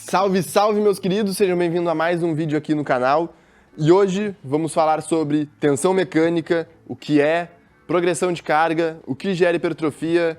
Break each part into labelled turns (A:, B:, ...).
A: Salve, salve, meus queridos! Sejam bem-vindos a mais um vídeo aqui no canal. E hoje vamos falar sobre tensão mecânica, o que é, progressão de carga, o que gera hipertrofia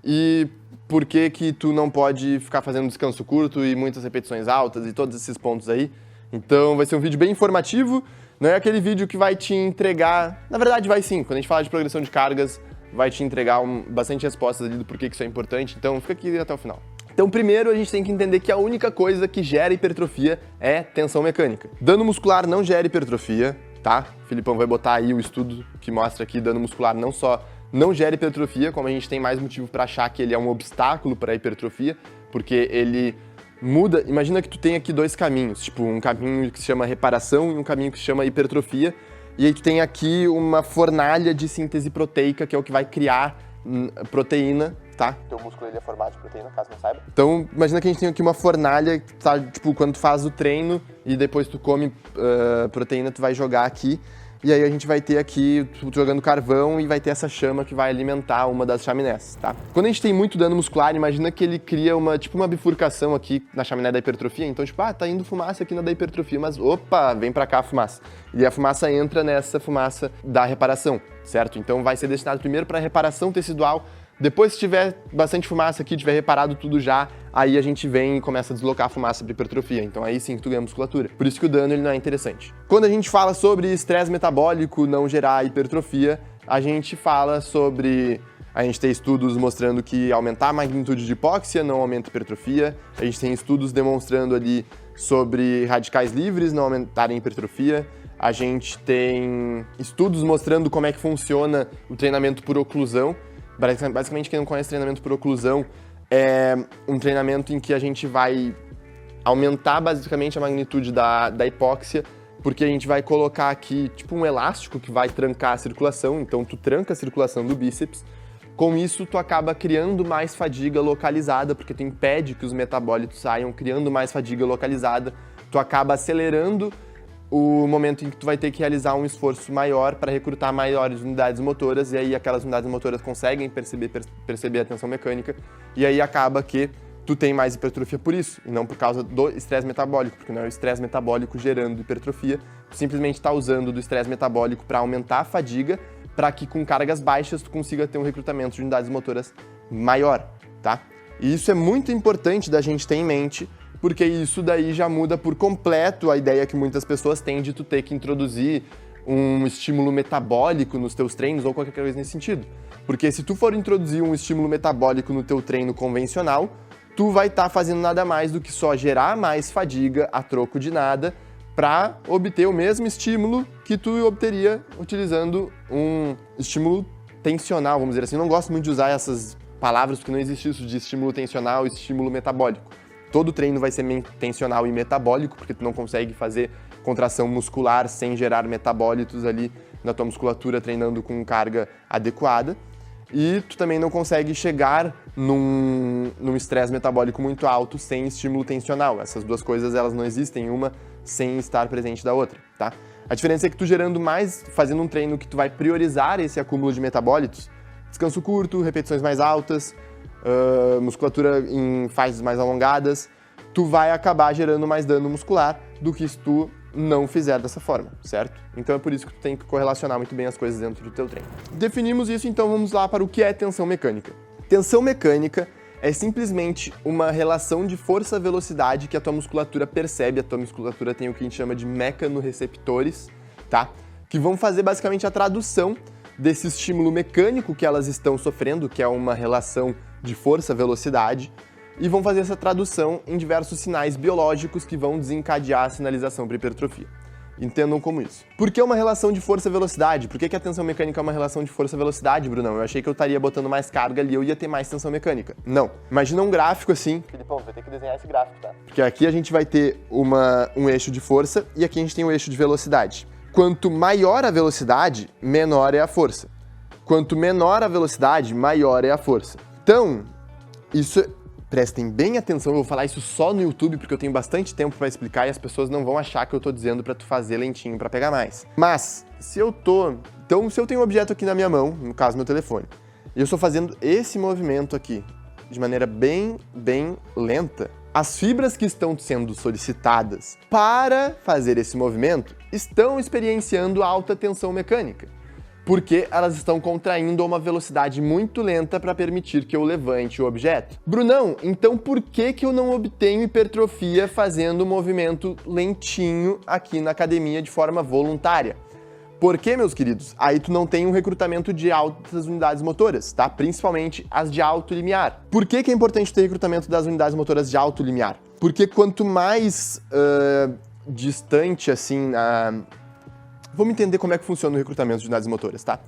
A: e por que que tu não pode ficar fazendo descanso curto e muitas repetições altas e todos esses pontos aí. Então vai ser um vídeo bem informativo, não é aquele vídeo que vai te entregar... Na verdade vai sim, quando a gente fala de progressão de cargas, vai te entregar bastante respostas ali do porquê que isso é importante, então fica aqui até o final. Então, primeiro, a gente tem que entender que a única coisa que gera hipertrofia é tensão mecânica. Dano muscular não gera hipertrofia, tá? O Filipão vai botar aí o estudo que mostra que dano muscular não só não gera hipertrofia, como a gente tem mais motivo para achar que ele é um obstáculo para a hipertrofia, porque ele muda... Imagina que tu tem aqui dois caminhos, tipo um caminho que se chama reparação e um caminho que se chama hipertrofia, e aí tu tem aqui uma fornalha de síntese proteica, que é o que vai criar proteína, tá? Teu músculo ele é formado de proteína, caso não saiba. Então, imagina que a gente tem aqui uma fornalha que tá, tipo, quando tu faz o treino e depois tu come proteína, tu vai jogar aqui. E aí a gente vai ter aqui, jogando carvão, e vai ter essa chama que vai alimentar uma das chaminés, tá? Quando a gente tem muito dano muscular, imagina que ele cria uma bifurcação aqui na chaminé da hipertrofia. Então, tipo, tá indo fumaça aqui na da hipertrofia, mas opa, vem pra cá a fumaça. E a fumaça entra nessa fumaça da reparação, certo? Então vai ser destinado primeiro para reparação tecidual. Depois, se tiver bastante fumaça aqui, tiver reparado tudo já, aí a gente vem e começa a deslocar a fumaça para hipertrofia. Então aí sim tu ganha musculatura. Por isso que o dano ele não é interessante. Quando a gente fala sobre estresse metabólico não gerar hipertrofia, a gente fala sobre... A gente tem estudos mostrando que aumentar a magnitude de hipóxia não aumenta hipertrofia. A gente tem estudos demonstrando ali sobre radicais livres não aumentarem hipertrofia. A gente tem estudos mostrando como é que funciona o treinamento por oclusão. Basicamente, quem não conhece treinamento por oclusão é um treinamento em que a gente vai aumentar basicamente a magnitude da hipóxia, porque a gente vai colocar aqui tipo um elástico que vai trancar a circulação, então tu tranca a circulação do bíceps. Com isso, tu acaba criando mais fadiga localizada, porque tu impede que os metabólitos saiam, criando mais fadiga localizada. Tu acaba acelerando o momento em que tu vai ter que realizar um esforço maior para recrutar maiores unidades motoras, e aí aquelas unidades motoras conseguem perceber a tensão mecânica, e aí acaba que tu tem mais hipertrofia por isso, e não por causa do estresse metabólico, porque não é o estresse metabólico gerando hipertrofia, tu simplesmente está usando do estresse metabólico para aumentar a fadiga, para que com cargas baixas tu consiga ter um recrutamento de unidades motoras maior, tá? E isso é muito importante da gente ter em mente, porque isso daí já muda por completo a ideia que muitas pessoas têm de tu ter que introduzir um estímulo metabólico nos teus treinos ou qualquer coisa nesse sentido. Porque se tu for introduzir um estímulo metabólico no teu treino convencional, tu vai estar fazendo nada mais do que só gerar mais fadiga a troco de nada para obter o mesmo estímulo que tu obteria utilizando um estímulo tensional, vamos dizer assim. Eu não gosto muito de usar essas palavras porque não existe isso de estímulo tensional e estímulo metabólico. Todo treino vai ser tensional e metabólico, porque tu não consegue fazer contração muscular sem gerar metabólitos ali na tua musculatura treinando com carga adequada. E tu também não consegue chegar num estresse metabólico muito alto sem estímulo tensional. Essas duas coisas elas não existem, uma sem estar presente da outra, tá? A diferença é que tu gerando mais, fazendo um treino que tu vai priorizar esse acúmulo de metabólitos, descanso curto, repetições mais altas, musculatura em fases mais alongadas, tu vai acabar gerando mais dano muscular do que se tu não fizer dessa forma, certo? Então é por isso que tu tem que correlacionar muito bem as coisas dentro do teu treino. Definimos isso, então vamos lá para o que é tensão mecânica. Tensão mecânica é simplesmente uma relação de força-velocidade que a tua musculatura percebe. A tua musculatura tem o que a gente chama de mecanorreceptores, tá? Que vão fazer basicamente a tradução desse estímulo mecânico que elas estão sofrendo, que é uma relação de força-velocidade, e vão fazer essa tradução em diversos sinais biológicos que vão desencadear a sinalização para hipertrofia. Entendam como isso. Por que uma relação de força-velocidade? Por que a tensão mecânica é uma relação de força-velocidade, Brunão? Eu achei que eu estaria botando mais carga ali, eu ia ter mais tensão mecânica. Não. Imagina um gráfico assim. Filipão, vai ter que desenhar esse gráfico, tá? Porque aqui a gente vai ter um eixo de força e aqui a gente tem um eixo de velocidade. Quanto maior a velocidade, menor é a força. Quanto menor a velocidade, maior é a força. Então, isso... Prestem bem atenção, eu vou falar isso só no YouTube porque eu tenho bastante tempo para explicar e as pessoas não vão achar que eu tô dizendo para tu fazer lentinho para pegar mais. Mas, se eu tenho um objeto aqui na minha mão, no caso meu telefone, e eu estou fazendo esse movimento aqui de maneira bem lenta, As fibras que estão sendo solicitadas para fazer esse movimento estão experienciando alta tensão mecânica, porque elas estão contraindo a uma velocidade muito lenta para permitir que eu levante o objeto. Brunão, então por que eu não obtenho hipertrofia fazendo o movimento lentinho aqui na academia de forma voluntária? Porque, meus queridos, aí tu não tem um recrutamento de altas unidades motoras, tá? Principalmente as de alto limiar. Por que é importante ter recrutamento das unidades motoras de alto limiar? Porque quanto mais distante, assim, vamos entender como é que funciona o recrutamento de unidades motoras, tá?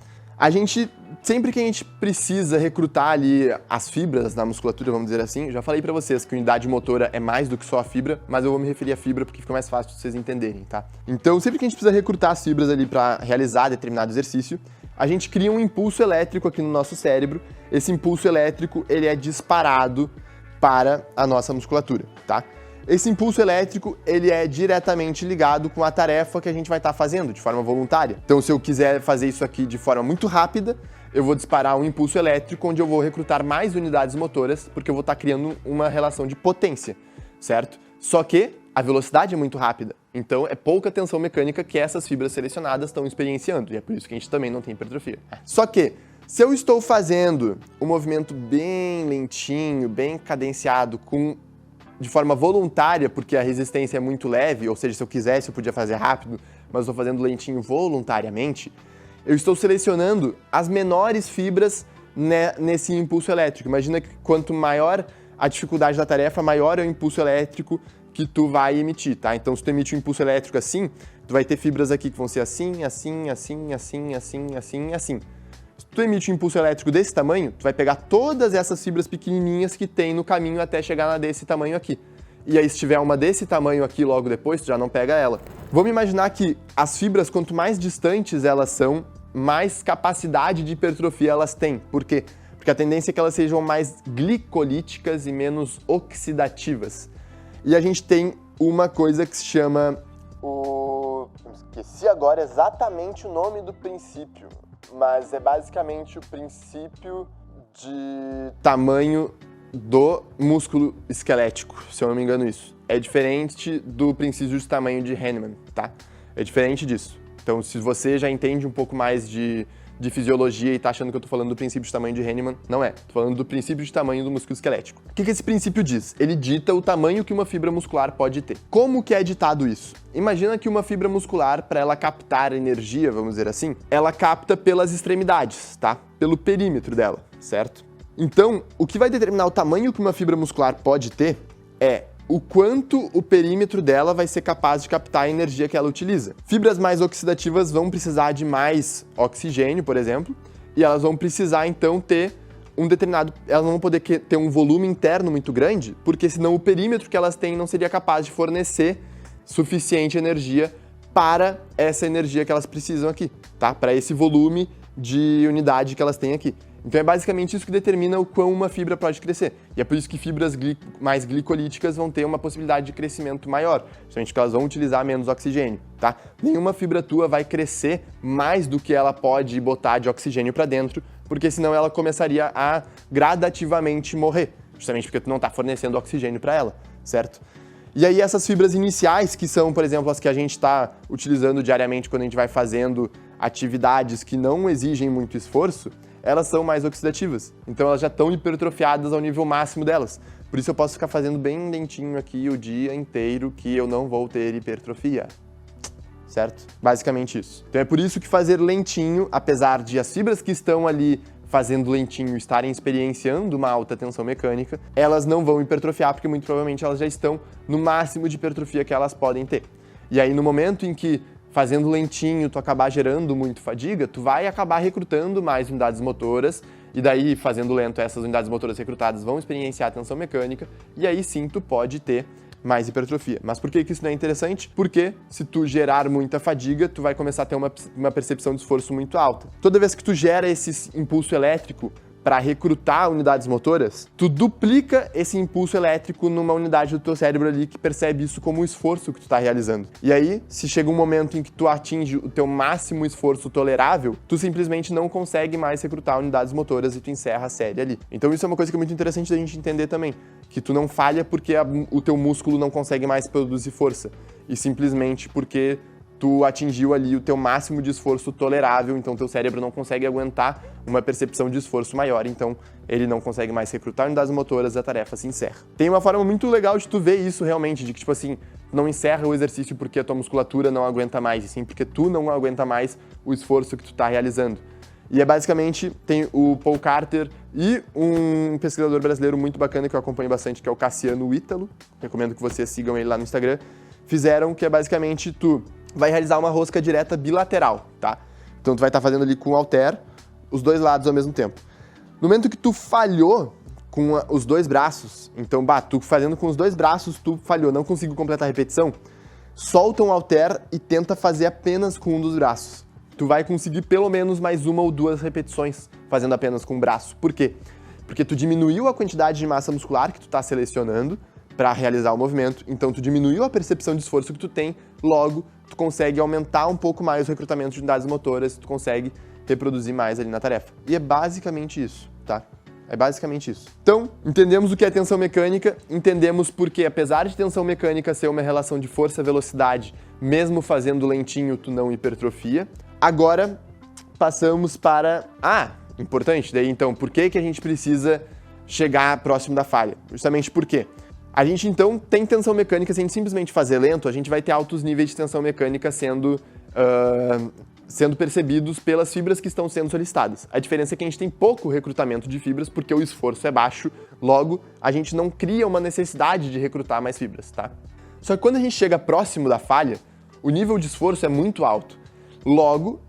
A: Sempre que a gente precisa recrutar ali as fibras na musculatura, vamos dizer assim, eu já falei pra vocês que unidade motora é mais do que só a fibra, mas eu vou me referir à fibra porque fica mais fácil de vocês entenderem, tá? Então, sempre que a gente precisa recrutar as fibras ali pra realizar determinado exercício, a gente cria um impulso elétrico aqui no nosso cérebro. Esse impulso elétrico, ele é disparado para a nossa musculatura, tá? Esse impulso elétrico, ele é diretamente ligado com a tarefa que a gente vai estar fazendo de forma voluntária. Então, se eu quiser fazer isso aqui de forma muito rápida, eu vou disparar um impulso elétrico onde eu vou recrutar mais unidades motoras, porque eu vou estar criando uma relação de potência, certo? Só que a velocidade é muito rápida, então é pouca tensão mecânica que essas fibras selecionadas estão experienciando, e é por isso que a gente também não tem hipertrofia. Só que, se eu estou fazendo um movimento bem lentinho, bem cadenciado, de forma voluntária, porque a resistência é muito leve, ou seja, se eu quisesse eu podia fazer rápido, mas eu estou fazendo lentinho voluntariamente, eu estou selecionando as menores fibras nesse impulso elétrico. Imagina que quanto maior a dificuldade da tarefa, maior é o impulso elétrico que tu vai emitir, tá? Então, se tu emite um impulso elétrico assim, tu vai ter fibras aqui que vão ser assim, assim, assim, assim, assim, assim e assim. Se tu emite um impulso elétrico desse tamanho, tu vai pegar todas essas fibras pequenininhas que tem no caminho até chegar na desse tamanho aqui. E aí, se tiver uma desse tamanho aqui logo depois, tu já não pega ela. Vamos imaginar que as fibras, quanto mais distantes elas são, mais capacidade de hipertrofia elas têm. Por quê? Porque a tendência é que elas sejam mais glicolíticas e menos oxidativas. E a gente tem uma coisa que se chama esqueci agora exatamente o nome do princípio, mas é basicamente o princípio de tamanho do músculo esquelético, se eu não me engano isso. É diferente do princípio de tamanho de Henneman, tá? É diferente disso. Então, se você já entende um pouco mais de fisiologia e tá achando que eu tô falando do princípio de tamanho de Henneman, não é. Tô falando do princípio de tamanho do músculo esquelético. O que esse princípio diz? Ele dita o tamanho que uma fibra muscular pode ter. Como que é ditado isso? Imagina que uma fibra muscular, para ela captar energia, vamos dizer assim, ela capta pelas extremidades, tá? Pelo perímetro dela, certo? Então, o que vai determinar o tamanho que uma fibra muscular pode ter é o quanto o perímetro dela vai ser capaz de captar a energia que ela utiliza. Fibras mais oxidativas vão precisar de mais oxigênio, por exemplo, e elas vão precisar, então, ter elas não vão poder ter um volume interno muito grande, porque senão o perímetro que elas têm não seria capaz de fornecer suficiente energia para essa energia que elas precisam aqui, tá? Para esse volume de unidade que elas têm aqui. Então é basicamente isso que determina o quão uma fibra pode crescer. E é por isso que fibras mais glicolíticas vão ter uma possibilidade de crescimento maior, justamente porque elas vão utilizar menos oxigênio, tá? Nenhuma fibra tua vai crescer mais do que ela pode botar de oxigênio para dentro, porque senão ela começaria a gradativamente morrer, justamente porque tu não está fornecendo oxigênio para ela, certo? E aí essas fibras iniciais, que são, por exemplo, as que a gente está utilizando diariamente quando a gente vai fazendo atividades que não exigem muito esforço, elas são mais oxidativas, então elas já estão hipertrofiadas ao nível máximo delas. Por isso eu posso ficar fazendo bem lentinho aqui o dia inteiro que eu não vou ter hipertrofia, certo? Basicamente isso. Então é por isso que fazer lentinho, apesar de as fibras que estão ali fazendo lentinho estarem experienciando uma alta tensão mecânica, elas não vão hipertrofiar porque muito provavelmente elas já estão no máximo de hipertrofia que elas podem ter. E aí no momento em que fazendo lentinho, tu acabar gerando muito fadiga, tu vai acabar recrutando mais unidades motoras, e daí, fazendo lento, essas unidades motoras recrutadas vão experienciar a tensão mecânica, e aí sim tu pode ter mais hipertrofia. Mas por que isso não é interessante? Porque se tu gerar muita fadiga, tu vai começar a ter uma percepção de esforço muito alta. Toda vez que tu gera esse impulso elétrico para recrutar unidades motoras, tu duplica esse impulso elétrico numa unidade do teu cérebro ali que percebe isso como um esforço que tu está realizando. E aí, se chega um momento em que tu atinge o teu máximo esforço tolerável, tu simplesmente não consegue mais recrutar unidades motoras e tu encerra a série ali. Então isso é uma coisa que é muito interessante da gente entender também, que tu não falha porque o teu músculo não consegue mais produzir força, e simplesmente porque tu atingiu ali o teu máximo de esforço tolerável, então teu cérebro não consegue aguentar uma percepção de esforço maior, então ele não consegue mais recrutar unidades motoras e a tarefa se encerra. Tem uma forma muito legal de tu ver isso realmente, de que, tipo assim, não encerra o exercício porque a tua musculatura não aguenta mais, e sim porque tu não aguenta mais o esforço que tu tá realizando. E é basicamente, tem o Paul Carter e um pesquisador brasileiro muito bacana que eu acompanho bastante, que é o Cassiano Ítalo, recomendo que vocês sigam ele lá no Instagram, fizeram que é basicamente tu vai realizar uma rosca direta bilateral, tá? Então tu vai estar fazendo ali com o halter os dois lados ao mesmo tempo. No momento que tu falhou com os dois braços, então, tu fazendo com os dois braços, tu falhou, não conseguiu completar a repetição, solta um halter e tenta fazer apenas com um dos braços. Tu vai conseguir pelo menos mais uma ou duas repetições fazendo apenas com o braço. Por quê? Porque tu diminuiu a quantidade de massa muscular que tu está selecionando para realizar o movimento, então tu diminuiu a percepção de esforço que tu tem, logo tu consegue aumentar um pouco mais o recrutamento de unidades motoras, tu consegue reproduzir mais ali na tarefa. E é basicamente isso, tá? É basicamente isso. Então, entendemos o que é tensão mecânica, entendemos porque, apesar de tensão mecânica ser uma relação de força-velocidade, mesmo fazendo lentinho, tu não hipertrofia. Agora, passamos para... importante, daí então, por que a gente precisa chegar próximo da falha? Justamente por quê? A gente, então, tem tensão mecânica, se a gente simplesmente fazer lento, a gente vai ter altos níveis de tensão mecânica sendo percebidos pelas fibras que estão sendo solicitadas. A diferença é que a gente tem pouco recrutamento de fibras porque o esforço é baixo, logo, a gente não cria uma necessidade de recrutar mais fibras, tá? Só que quando a gente chega próximo da falha, o nível de esforço é muito alto. Logo,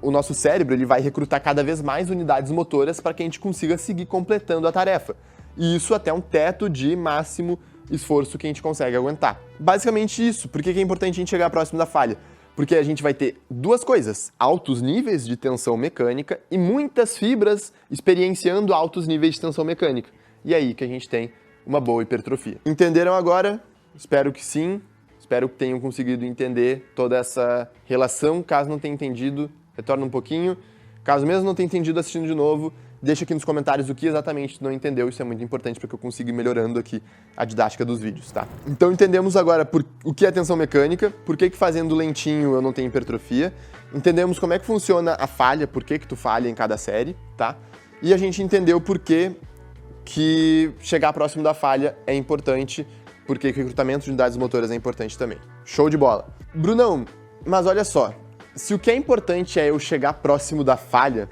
A: o nosso cérebro ele vai recrutar cada vez mais unidades motoras para que a gente consiga seguir completando a tarefa. E isso até um teto de máximo esforço que a gente consegue aguentar. Basicamente isso. Por que é importante a gente chegar próximo da falha? Porque a gente vai ter duas coisas, altos níveis de tensão mecânica e muitas fibras experienciando altos níveis de tensão mecânica. E é aí que a gente tem uma boa hipertrofia. Entenderam agora? Espero que sim. Espero que tenham conseguido entender toda essa relação. Caso não tenha entendido, retorna um pouquinho. Caso mesmo não tenha entendido assistindo de novo, deixa aqui nos comentários o que exatamente tu não entendeu, isso é muito importante para que eu consiga ir melhorando aqui a didática dos vídeos, tá? Então entendemos agora o que é tensão mecânica, por que fazendo lentinho eu não tenho hipertrofia, entendemos como é que funciona a falha, por que tu falha em cada série, tá? E a gente entendeu por que chegar próximo da falha é importante, porque o recrutamento de unidades motoras é importante também. Show de bola! Brunão, mas olha só, se o que é importante é eu chegar próximo da falha,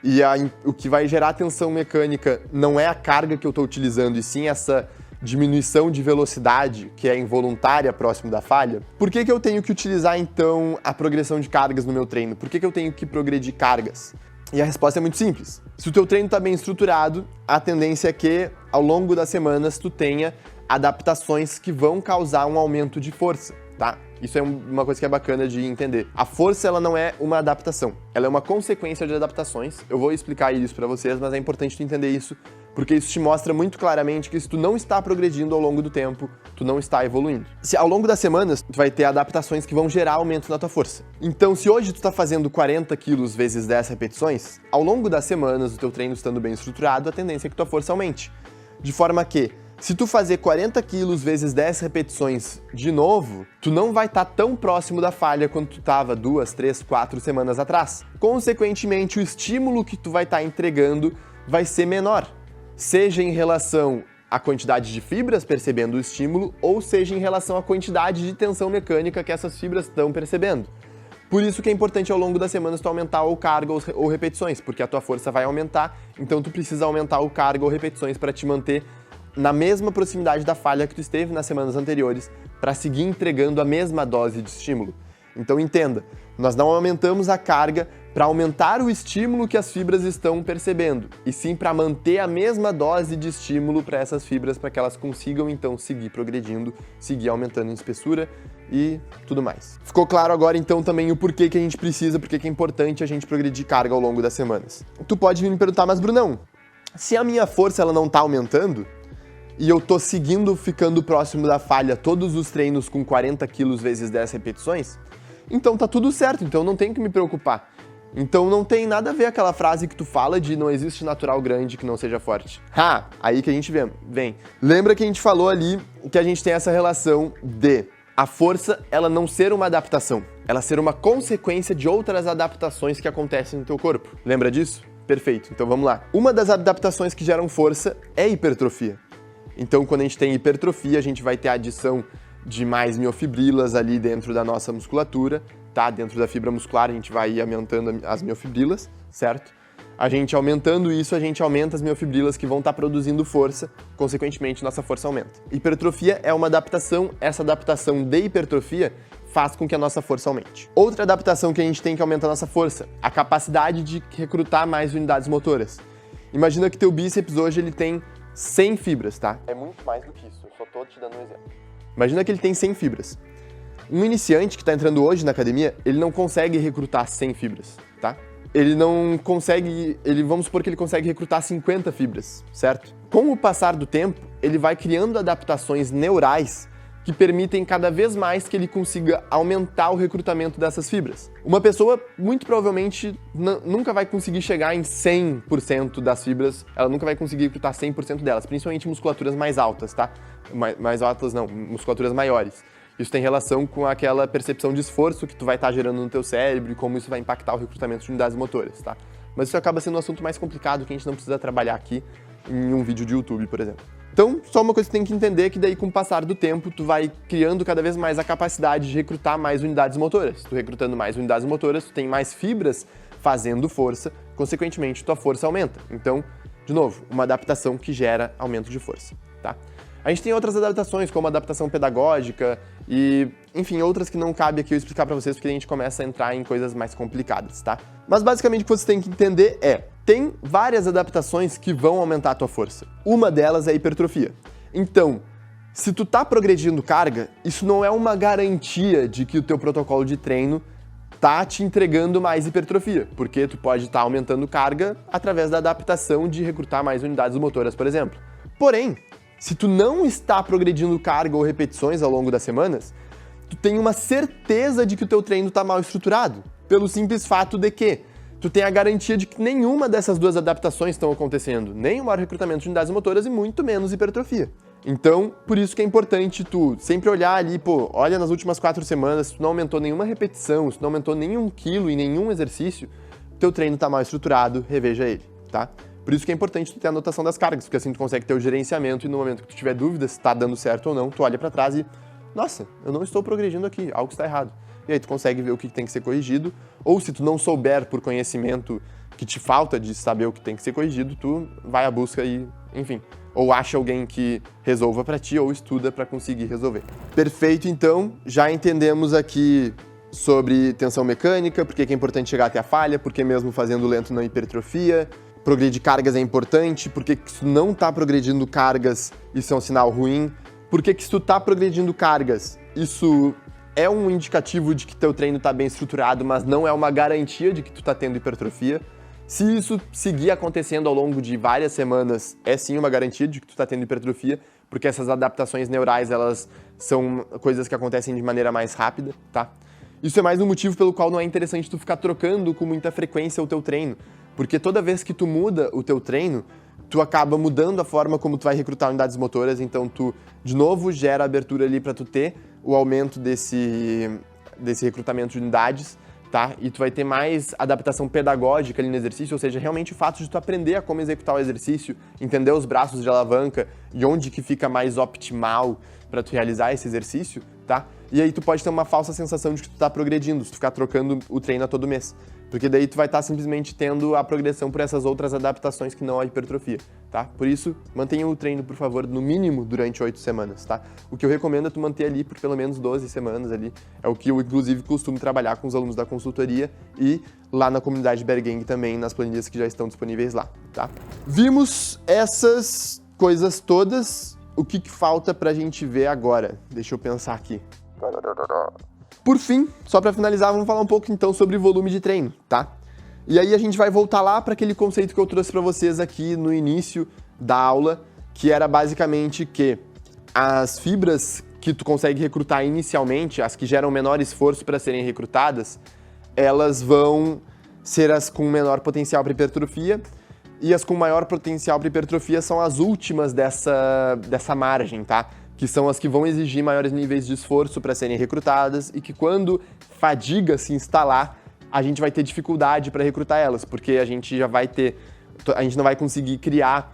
A: e o que vai gerar tensão mecânica não é a carga que eu estou utilizando, e sim essa diminuição de velocidade, que é involuntária próximo da falha, por que eu tenho que utilizar, então, a progressão de cargas no meu treino? Por que eu tenho que progredir cargas? E a resposta é muito simples. Se o teu treino está bem estruturado, a tendência é que, ao longo das semanas, tu tenha adaptações que vão causar um aumento de força, tá? Isso é uma coisa que é bacana de entender. A força, ela não é uma adaptação, ela é uma consequência de adaptações. Eu vou explicar isso pra vocês, mas é importante tu entender isso, porque isso te mostra muito claramente que se tu não está progredindo ao longo do tempo, tu não está evoluindo. Se ao longo das semanas, tu vai ter adaptações que vão gerar aumento na tua força. Então, se hoje tu tá fazendo 40 quilos vezes 10 repetições, ao longo das semanas, o teu treino estando bem estruturado, a tendência é que tua força aumente. De forma que, se tu fazer 40 quilos vezes 10 repetições de novo, tu não vai estar tão próximo da falha quanto tu estava 2, 3, 4 semanas atrás. Consequentemente, o estímulo que tu vai estar entregando vai ser menor, seja em relação à quantidade de fibras percebendo o estímulo, ou seja em relação à quantidade de tensão mecânica que essas fibras estão percebendo. Por isso que é importante ao longo das semanas tu aumentar ou carga ou repetições, porque a tua força vai aumentar, então tu precisa aumentar ou carga ou repetições para te manter na mesma proximidade da falha que tu esteve nas semanas anteriores, para seguir entregando a mesma dose de estímulo. Então entenda, nós não aumentamos a carga para aumentar o estímulo que as fibras estão percebendo, e sim para manter a mesma dose de estímulo para essas fibras, para que elas consigam então seguir progredindo, seguir aumentando em espessura e tudo mais. Ficou claro agora então também o porquê que a gente precisa, porquê que é importante a gente progredir carga ao longo das semanas. Tu pode vir me perguntar, mas Brunão, Se a minha força ela não tá aumentando, e eu tô seguindo ficando próximo da falha todos os treinos com 40 quilos vezes 10 repetições, então tá tudo certo, então não tem que me preocupar. Então não tem nada a ver aquela frase que tu fala de não existe natural grande que não seja forte. Aí que a gente vem. Lembra que a gente falou ali que a gente tem essa relação de a força ela não ser uma adaptação, ela ser uma consequência de outras adaptações que acontecem no teu corpo. Lembra disso? Perfeito, então vamos lá. Uma das adaptações que geram força é hipertrofia. Então quando a gente tem hipertrofia, a gente vai ter a adição de mais miofibrilas ali dentro da nossa musculatura, tá? Dentro da fibra muscular a gente vai ir aumentando as miofibrilas, certo? A gente aumentando isso, a gente aumenta as miofibrilas que vão estar produzindo força, consequentemente nossa força aumenta. Hipertrofia é uma adaptação, essa adaptação de hipertrofia faz com que a nossa força aumente. Outra adaptação que a gente tem que aumentar a nossa força, a capacidade de recrutar mais unidades motoras. Imagina que teu bíceps hoje ele tem 100 fibras, tá? É muito mais do que isso, eu só tô te dando um exemplo. Imagina que ele tem 100 fibras. Um iniciante que está entrando hoje na academia, ele não consegue recrutar 100 fibras, tá? Ele não consegue, vamos supor que ele consegue recrutar 50 fibras, certo? Com o passar do tempo, ele vai criando adaptações neurais que permitem cada vez mais que ele consiga aumentar o recrutamento dessas fibras. Uma pessoa, muito provavelmente, nunca vai conseguir chegar em 100% das fibras, ela nunca vai conseguir recrutar 100% delas, principalmente musculaturas mais altas, tá? Mais altas não, musculaturas maiores. Isso tem relação com aquela percepção de esforço que tu vai estar gerando no teu cérebro e como isso vai impactar o recrutamento de unidades motoras, tá? Mas isso acaba sendo um assunto mais complicado que a gente não precisa trabalhar aqui em um vídeo de YouTube, por exemplo. Então, só uma coisa que tu tem que entender é que daí com o passar do tempo, tu vai criando cada vez mais a capacidade de recrutar mais unidades motoras. Tu recrutando mais unidades motoras, tu tem mais fibras fazendo força, consequentemente tua força aumenta. Então, de novo, uma adaptação que gera aumento de força, tá? A gente tem outras adaptações, como adaptação pedagógica e, enfim, outras que não cabe aqui eu explicar pra vocês, porque a gente começa a entrar em coisas mais complicadas, tá? Mas basicamente o que você tem que entender tem várias adaptações que vão aumentar a tua força. Uma delas é a hipertrofia. Então, se tu tá progredindo carga, isso não é uma garantia de que o teu protocolo de treino tá te entregando mais hipertrofia, porque tu pode estar aumentando carga através da adaptação de recrutar mais unidades motoras, por exemplo. Porém, se tu não está progredindo carga ou repetições ao longo das semanas, tu tem uma certeza de que o teu treino está mal estruturado, pelo simples fato de que tu tem a garantia de que nenhuma dessas duas adaptações estão acontecendo, nem o maior recrutamento de unidades motoras e muito menos hipertrofia. Então, por isso que é importante tu sempre olhar ali, olha nas últimas 4 semanas, se tu não aumentou nenhuma repetição, se tu não aumentou nenhum quilo em nenhum exercício, teu treino está mal estruturado, reveja ele, tá? Por isso que é importante tu ter a anotação das cargas, porque assim tu consegue ter o gerenciamento e no momento que tu tiver dúvidas se tá dando certo ou não, tu olha pra trás e, nossa, eu não estou progredindo aqui, algo está errado. E aí tu consegue ver o que tem que ser corrigido, ou se tu não souber por conhecimento que te falta de saber o que tem que ser corrigido, tu vai à busca e, enfim, ou acha alguém que resolva pra ti ou estuda pra conseguir resolver. Perfeito, então, já entendemos aqui sobre tensão mecânica, porque é importante chegar até a falha, porque mesmo fazendo lento não hipertrofia. Progredir cargas é importante, porque se tu não está progredindo cargas, isso é um sinal ruim. Porque se tu está progredindo cargas, isso é um indicativo de que teu treino está bem estruturado, mas não é uma garantia de que tu está tendo hipertrofia. Se isso seguir acontecendo ao longo de várias semanas, é sim uma garantia de que tu está tendo hipertrofia, porque essas adaptações neurais, elas são coisas que acontecem de maneira mais rápida, tá? Isso é mais um motivo pelo qual não é interessante tu ficar trocando com muita frequência o teu treino. Porque toda vez que tu muda o teu treino, tu acaba mudando a forma como tu vai recrutar unidades motoras, então tu, de novo, gera abertura ali para tu ter o aumento desse recrutamento de unidades, tá? E tu vai ter mais adaptação pedagógica ali no exercício, ou seja, realmente o fato de tu aprender a como executar o exercício, entender os braços de alavanca e onde que fica mais optimal para tu realizar esse exercício, tá? E aí tu pode ter uma falsa sensação de que tu tá progredindo, se tu ficar trocando o treino a todo mês. Porque daí tu vai estar simplesmente tendo a progressão por essas outras adaptações que não a hipertrofia, tá? Por isso, mantenha o treino, por favor, no mínimo durante 8 semanas, tá? O que eu recomendo é tu manter ali por pelo menos 12 semanas ali. É o que eu, inclusive, costumo trabalhar com os alunos da consultoria e lá na comunidade Bear Gang também, nas planilhas que já estão disponíveis lá, tá? Vimos essas coisas todas, o que falta pra gente ver agora? Deixa eu pensar aqui. Por fim, só para finalizar, vamos falar um pouco então sobre volume de treino, tá? E aí a gente vai voltar lá para aquele conceito que eu trouxe para vocês aqui no início da aula, que era basicamente que as fibras que tu consegue recrutar inicialmente, as que geram menor esforço para serem recrutadas, elas vão ser as com menor potencial para hipertrofia, e as com maior potencial para hipertrofia são as últimas dessa margem, tá? Que são as que vão exigir maiores níveis de esforço para serem recrutadas e que quando fadiga se instalar, a gente vai ter dificuldade para recrutar elas, porque a gente não vai conseguir criar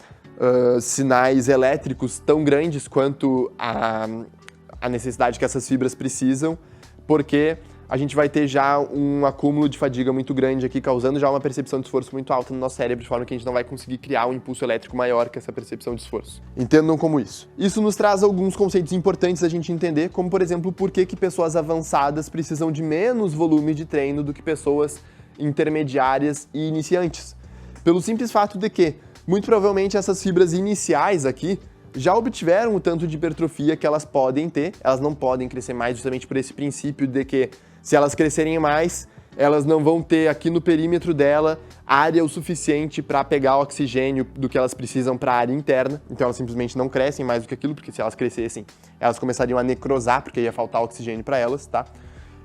A: sinais elétricos tão grandes quanto a necessidade que essas fibras precisam, porque a gente vai ter já um acúmulo de fadiga muito grande aqui, causando já uma percepção de esforço muito alta no nosso cérebro, de forma que a gente não vai conseguir criar um impulso elétrico maior que essa percepção de esforço. Entendam como isso. Isso nos traz alguns conceitos importantes a gente entender, como, por exemplo, por que pessoas avançadas precisam de menos volume de treino do que pessoas intermediárias e iniciantes. Pelo simples fato de que, muito provavelmente, essas fibras iniciais aqui já obtiveram o tanto de hipertrofia que elas podem ter, elas não podem crescer mais justamente por esse princípio de que se elas crescerem mais, elas não vão ter aqui no perímetro dela área o suficiente para pegar o oxigênio do que elas precisam para a área interna, então elas simplesmente não crescem mais do que aquilo, porque se elas crescessem, elas começariam a necrosar, porque ia faltar oxigênio para elas, tá?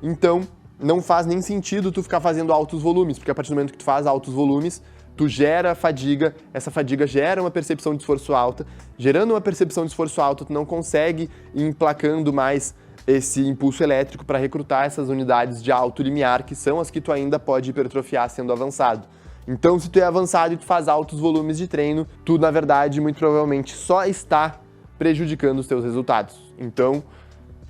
A: Então, não faz nem sentido tu ficar fazendo altos volumes, porque a partir do momento que tu faz altos volumes, tu gera fadiga, essa fadiga gera uma percepção de esforço alta, gerando uma percepção de esforço alto, tu não consegue ir emplacando mais esse impulso elétrico para recrutar essas unidades de alto limiar, que são as que tu ainda pode hipertrofiar sendo avançado. Então, se tu é avançado e tu faz altos volumes de treino, tu, na verdade, muito provavelmente só está prejudicando os teus resultados. Então,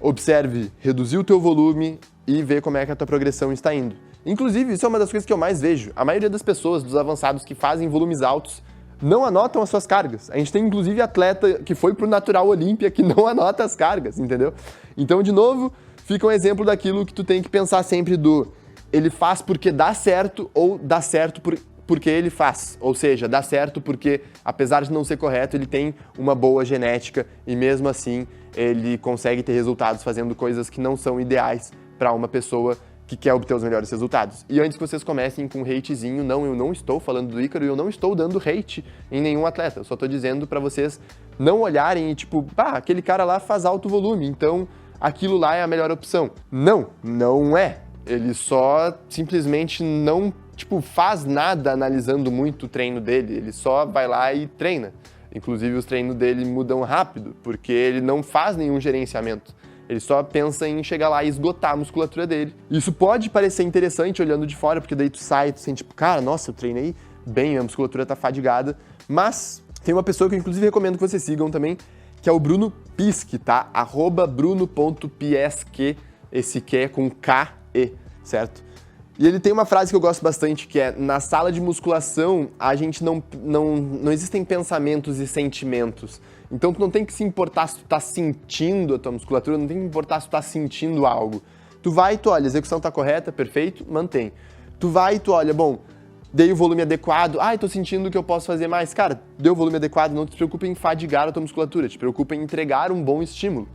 A: observe, reduzir o teu volume e ver como é que a tua progressão está indo. Inclusive, isso é uma das coisas que eu mais vejo. A maioria das pessoas, dos avançados que fazem volumes altos, não anotam as suas cargas. A gente tem, inclusive, atleta que foi pro Natural Olímpia que não anota as cargas, entendeu? Então, de novo, fica um exemplo daquilo que tu tem que pensar sempre do ele faz porque dá certo ou dá certo porque ele faz. Ou seja, dá certo porque, apesar de não ser correto, ele tem uma boa genética e, mesmo assim, ele consegue ter resultados fazendo coisas que não são ideais para uma pessoa que quer obter os melhores resultados. E antes que vocês comecem com um hatezinho, não, eu não estou falando do Ícaro e eu não estou dando hate em nenhum atleta. Eu só estou dizendo para vocês não olharem e tipo, aquele cara lá faz alto volume, então aquilo lá é a melhor opção. Não, não é. Ele só simplesmente não, faz nada analisando muito o treino dele. Ele só vai lá e treina. Inclusive os treinos dele mudam rápido, porque ele não faz nenhum gerenciamento. Ele só pensa em chegar lá e esgotar a musculatura dele. Isso pode parecer interessante olhando de fora, porque daí tu sai e tu sente, cara, nossa, eu treinei bem, a musculatura tá fadigada. Mas tem uma pessoa que eu inclusive recomendo que vocês sigam também, que é o Bruno Piske, tá? @bruno.piesque, esse que é com K-E, certo? E ele tem uma frase que eu gosto bastante, que é, na sala de musculação, a gente não existem pensamentos e sentimentos. Então tu não tem que se importar se tu tá sentindo a tua musculatura, não tem que importar se tu tá sentindo algo. Tu vai e tu olha, a execução tá correta, perfeito, mantém. Tu vai e tu olha, bom, dei o volume adequado, tô sentindo que eu posso fazer mais. Cara, deu o volume adequado, não te preocupa em fadigar a tua musculatura, te preocupa em entregar um bom estímulo.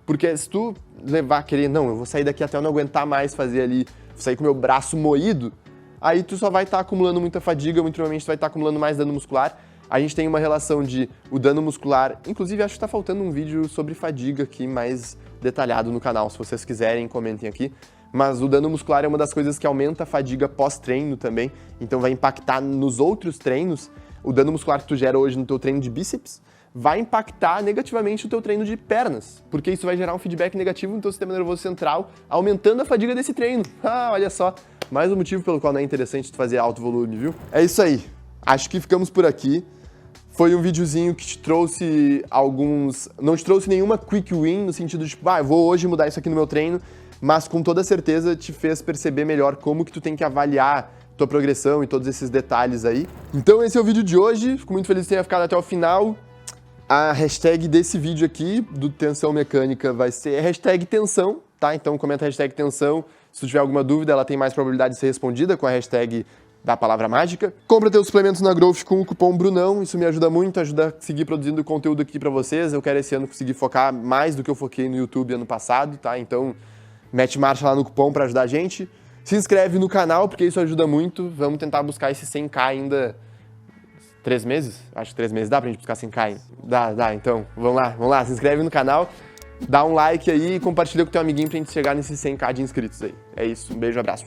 A: Porque se tu eu vou sair daqui até eu não aguentar mais fazer ali, sair com o meu braço moído, aí tu só vai estar acumulando muita fadiga, muito provavelmente tu vai estar acumulando mais dano muscular. A gente tem uma relação de o dano muscular, inclusive acho que tá faltando um vídeo sobre fadiga aqui mais detalhado no canal, se vocês quiserem, comentem aqui. Mas o dano muscular é uma das coisas que aumenta a fadiga pós-treino também, então vai impactar nos outros treinos. O dano muscular que tu gera hoje no teu treino de bíceps vai impactar negativamente o teu treino de pernas, porque isso vai gerar um feedback negativo no teu sistema nervoso central, aumentando a fadiga desse treino. Olha só, mais um motivo pelo qual não é interessante tu fazer alto volume, viu? É isso aí, acho que ficamos por aqui. Foi um videozinho que te trouxe não te trouxe nenhuma quick win, no sentido de, eu vou hoje mudar isso aqui no meu treino, mas com toda certeza te fez perceber melhor como que tu tem que avaliar tua progressão e todos esses detalhes aí. Então esse é o vídeo de hoje, fico muito feliz que tenha ficado até o final. A hashtag desse vídeo aqui, do Tensão Mecânica, vai ser hashtag tensão, tá? Então comenta a hashtag tensão, se tu tiver alguma dúvida, ela tem mais probabilidade de ser respondida com a hashtag da palavra mágica. Compra teus suplementos na Growth com o cupom Brunão, isso me ajuda muito, ajuda a seguir produzindo conteúdo aqui pra vocês. Eu quero esse ano conseguir focar mais do que eu foquei no YouTube ano passado, tá? Então, mete marcha lá no cupom pra ajudar a gente. Se inscreve no canal, porque isso ajuda muito. Vamos tentar buscar esse 100k ainda 3 meses? Acho que 3 meses dá pra gente buscar 100k. Dá. Então, vamos lá. Se inscreve no canal, dá um like aí e compartilha com teu amiguinho pra gente chegar nesses 100k de inscritos aí. É isso, um beijo, um abraço.